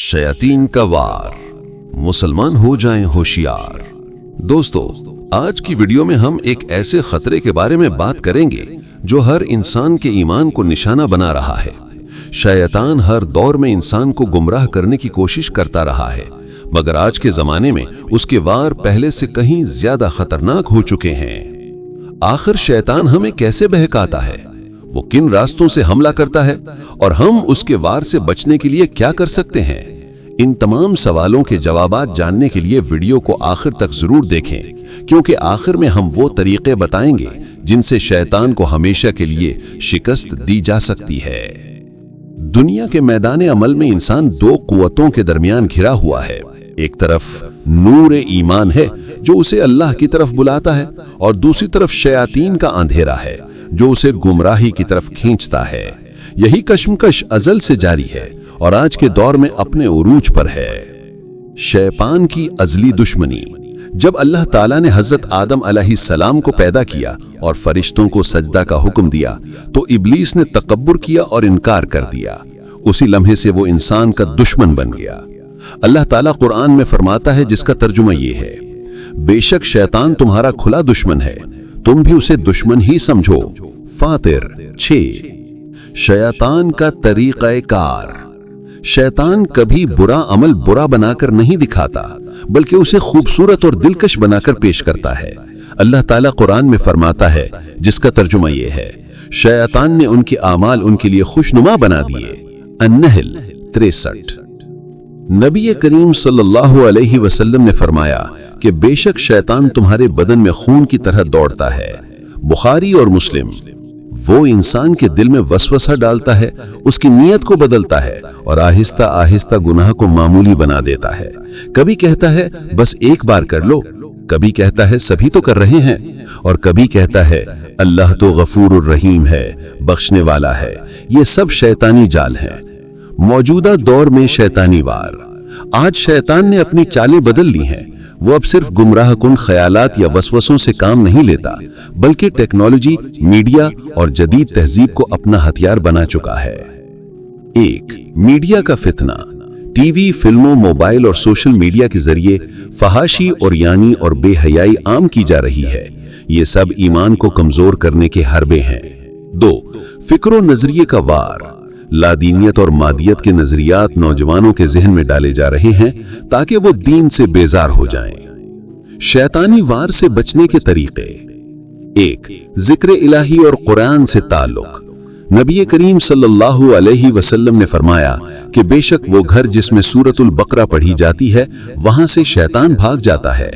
शयातीन का वार, मुसलमान हो जाएं होशियार। दोस्तों, आज की वीडियो में हम एक ऐसे खतरे के बारे में बात करेंगे जो हर इंसान के ईमान को निशाना बना रहा है। शैतान हर दौर में इंसान को गुमराह करने की कोशिश करता रहा है, मगर आज के जमाने में उसके वार पहले से कहीं ज्यादा खतरनाक हो चुके हैं। आखिर शैतान हमें कैसे बहकाता है, वो किन रास्तों से हमला करता है और हम उसके वार से बचने के लिए क्या कर सकते हैं? इन तमाम सवालों के जवाबात जानने के लिए वीडियो को आखिर तक जरूर देखें, क्योंकि आखिर में हम वो तरीके बताएंगे जिनसे शैतान को हमेशा के लिए शिकस्त दी जा सकती है। दुनिया के मैदान अमल में इंसान दो कुव्वतों के दरमियान घिरा हुआ है। एक तरफ नूर ईमान है जो उसे अल्लाह की तरफ बुलाता है, और दूसरी तरफ शयातीन का अंधेरा है जो उसे गुमराही की तरफ खींचता है। यही कश्मकश अजल से जारी है और आज के दौर में अपने उरूज पर है। शैतान की अजली दुश्मनी। जब अल्लाह ताला ने हजरत आदम अलैहिस्सलाम को पैदा किया और फरिश्तों को सजदा का हुक्म दिया, तो इब्लीस ने तकब्बुर किया और इनकार कर दिया। उसी लम्हे से वो इंसान का दुश्मन बन गया। अल्लाह ताला कुरान में फरमाता है, जिसका तर्जुमा ये है, बेशक शैतान तुम्हारा खुला दुश्मन है, तुम भी उसे दुश्मन ही समझो। फातिर 6। शैतान का तरीक़े कार। शैतान कभी बुरा अमल बुरा बनाकर नहीं दिखाता, बल्कि उसे खूबसूरत और दिलकश बनाकर पेश करता है। अल्लाह ताला कुरान में फरमाता है, जिसका तर्जुमा ये है, शैतान ने उनके आमाल उनके लिए खुशनुमा बना दिए। अन-नहल 63। नबी करीम सल्लल्लाहु अलैहि वसल्लम ने फरमाया कि बेशक शैतान तुम्हारे बदन में खून की तरह दौड़ता है। बुखारी और मुस्लिम। वो इंसान के दिल में वसवसा डालता है, उसकी नीयत को बदलता है और आहिस्ता आहिस्ता गुनाह को मामूली बना देता है। कभी कहता है बस एक बार कर लो, कभी कहता है सभी तो कर रहे हैं, और कभी कहता है अल्लाह तो गफूरुर रहीम है, बख्शने वाला है। ये सब शैतानी जाल है। मौजूदा दौर में शैतानी वार। आज शैतान ने अपनी चालें बदल ली हैं। वो अब सिर्फ गुमराह कुन ख्यालात या वसवसों से काम नहीं लेता, बल्कि टेक्नोलॉजी, मीडिया और जदीद तहजीब को अपना हथियार बना चुका है। 1. मीडिया का फितना। टीवी, फिल्मों, मोबाइल और सोशल मीडिया के जरिए फहाशी और यानी और बेहयाई आम की जा रही है। ये सब ईमान को कमजोर करने के हरबे हैं। 2. फिक्र नजरिए का वार। लादीनियत और मादियत के नजरियात नौजवानों के जहन में डाले जा रहे हैं ताकि वो दीन से बेजार हो जाएं। शैतानी वार से बचने के तरीके। 1. जिक्र इलाही और कुरान से ताल्लुक। नबी करीम सल्लल्लाहु अलैहि वसल्लम ने फरमाया कि बेशक वो घर जिसमें सूरतुल बकरा पढ़ी जाती है, वहां से शैतान भाग जाता है।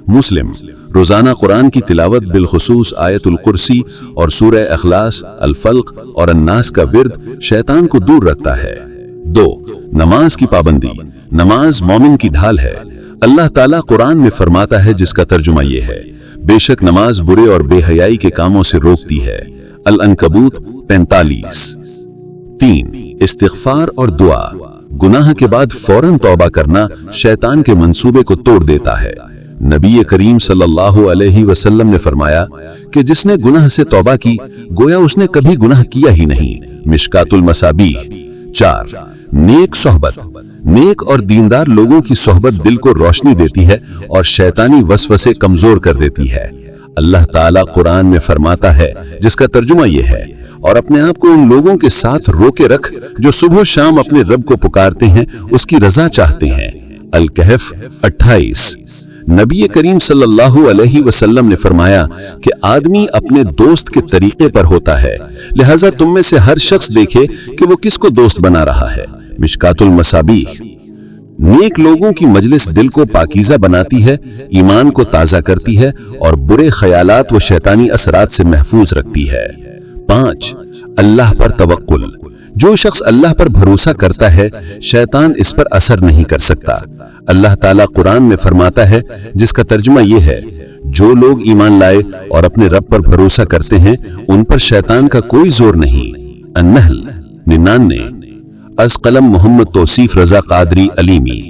मुस्लिम। रोजाना कुरान की तिलावत, बिलखुसूस आयतुल कुर्सी और सूरह इखलास, अल फल्क और अन्नास का विर्द शैतान को दूर रखता है। 2. नमाज की पाबंदी। नमाज मोमिन की ढाल है। अल्लाह ताला कुरान में फरमाता है, जिसका तर्जुमा ये है, बेशक नमाज बुरे और बेहयाई के कामों से रोकती है। अल अनकबूत 45। 3. इस्तिग़फ़ार और दुआ। गुनाह के बाद फौरन तौबा करना शैतान के मंसूबे को तोड़ देता है। नबी करीम सल्लल्लाहु अलैहि वसल्लम ने फरमाया कि जिसने गुनाह से तौबा की, गोया उसने कभी गुनाह किया ही नहीं। मिशकातुल मसाबीह। 4. नेक सोहबत। नेक और दीनदार लोगों की सोहबत दिल को रोशनी देती है और शैतानी वसवसे कमजोर कर देती है। अल्लाह ताला कुरान में फरमाता है, जिसका तर्जुमा ये है, और अपने आप को उन लोगों के साथ रोके रख जो सुबह शाम अपने रब को पुकारते हैं, उसकी रजा चाहते हैं। अल कहफ 28। नबी करीम सल्लल्लाहु अलैहि वसल्लम ने फरमाया कि आदमी अपने दोस्त के तरीके पर होता है, लिहाजा तुम में से हर शख्स देखे कि वो किसको दोस्त बना रहा है। मिशकातुल मसाबीह। नेक लोगों की मजलिस दिल को पाकीज़ा बनाती है, ईमान को ताज़ा करती है और बुरे ख्यालात व शैतानी असरात से महफूज रखती है। 5. अल्लाह पर तवक्कुल। जो शख्स अल्लाह पर भरोसा करता है, शैतान इस पर असर नहीं कर सकता। अल्लाह ताला कुरान में फरमाता है, जिसका तर्जुमा ये है, जो लोग ईमान लाए और अपने रब पर भरोसा करते हैं, उन पर शैतान का कोई जोर नहीं। अन-नहल 99। अज़ कलम मोहम्मद तौसीफ रजा कादरी अलीमी।